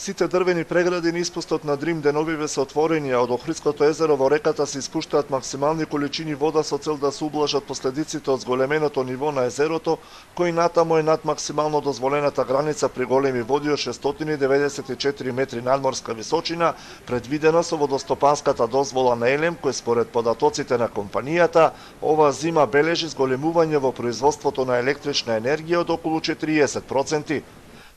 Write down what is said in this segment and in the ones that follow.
Сите дрвени прегради низ испустот на Дрим деновиве се отворени, а од Охридското езеро во реката се испуштаат максимални количини вода со цел да се ублажат последиците од зголеменото ниво на езерото, кој натаму е над максимално дозволената граница при големи води од 694 метри надморска височина, предвидена со водостопанската дозвола на Елем, кој според податоците на компанијата, ова зима бележи зголемување во производството на електрична енергија од околу 40%.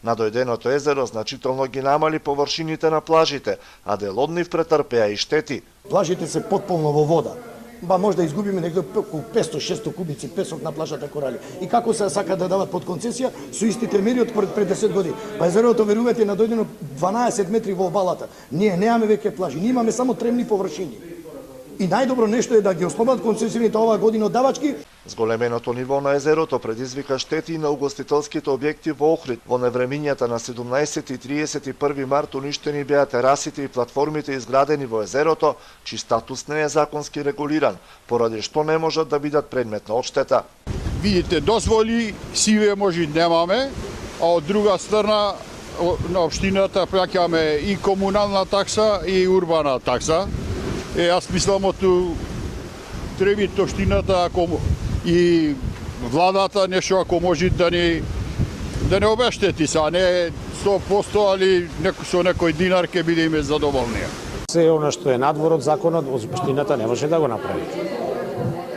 Надојденото езеро значително ги намали површините на плажите, а дел од нив претрпеа и штети. Плажите се потполно во вода. Може да изгубиме некој околу 500-600 кубици песок на плажата Корали. И како се сака да дават под концесија со истите мери од пред 10 години. Езерото, верувате, е надојдено 12 метри во обалата. Ние немаме веќе плажи, ние имаме само тремни површини. И најдобро нешто е да ги ослободат концесионите оваа година од давачки. Зголеменото ниво на езерото предизвика штети на угостителските објекти во Охрид. Во невремињата на 17 и 31 март уништени беа терасите и платформите изградени во езерото, чиј статус не е законски регулиран, поради што не можат да бидат предмет на одштета. Видите, дозволи сиве може немаме, а од друга страна на општината плаќаме и комунална такса и урбана такса. Јас мислам оту треби општината и владата нешто ако може да не обештети са, не 100%, али со некој динар ќе бидеме задоволни. Се она што е надвор од законот, општината не може да го направи.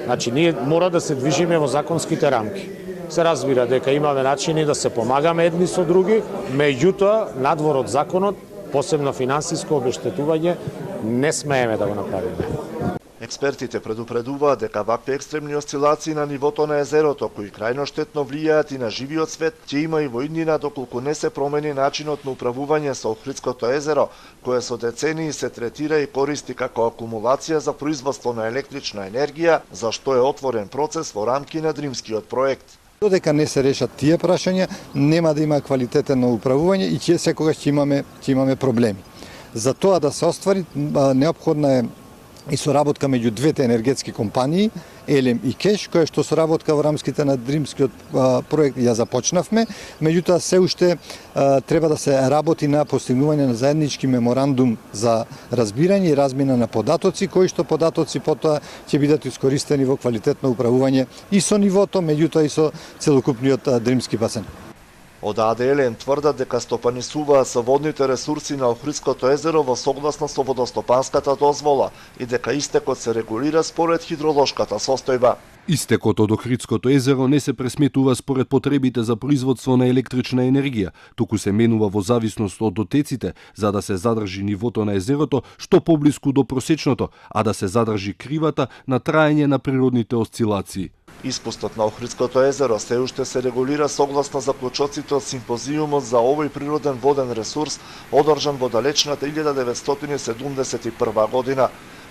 Значи, ние мора да се движиме во законските рамки. Се разбира дека имаме начини да се помагаме едни со други, меѓутоа, надвор од законот, посебно финансиско обештетување, не смееме да го направиме. Експертите предупредуваат дека вакви екстремни осцилации на нивото на езерото, кои крајно штетно влијаат и на живиот свет, ќе има и во иднина доколку не се промени начинот на управување со Охридското езеро, кое со децении се третира и користи како акумулација за производство на електрична енергија, за што е отворен процес во рамки на Дримскиот проект. Додека не се решат тие прашања, нема да има квалитетно управување и ќе секогаш ќе имаме проблеми. За тоа да се оствари, неопходна е и соработка меѓу двете енергетски компании, Елем и Кеш, која што соработка во рамките на Дримскиот проект ја започнавме, меѓутоа се уште треба да се работи на постигнување на заеднички меморандум за разбирање и размена на податоци, кои што податоци потоа ќе бидат искористени во квалитетно управување и со нивото, меѓутоа и со целокупниот Дримски басен. Од АДЛ тврдат дека стопанисуваат со водните ресурси на Охридското езеро во согласно со водостопанската дозвола и дека истекот се регулира според хидролошката состојба. Истекот од Охридското езеро не се пресметува според потребите за производство на електрична енергија, туку се менува во зависност од дотеците, за да се задржи нивото на езерото што поблиску до просечното, а да се задржи кривата на траење на природните осцилации. Испустот на Охридското езеро се уште се регулира согласно заклучоците од симпозиумот за овој природен воден ресурс, одржан во далечната 1971 година.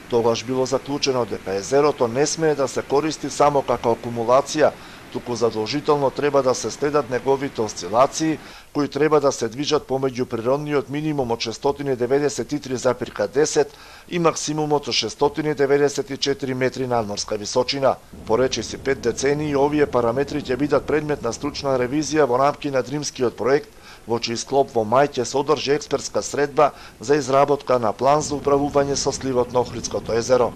Тогаш било заклучено дека езерото не смее да се користи само како акумулација, туку задолжително треба да се следат неговите осцилации, кои треба да се движат помеѓу природниот минимум од 693,10 и максимумот од 694 метри надморска височина. По речиси 5 децении, овие параметри ќе бидат предмет на стручна ревизија во рамки на Дримскиот проект, во чиј склоп во мај ќе се одржи експертска средба за изработка на план за управување со сливот на Охридското езеро.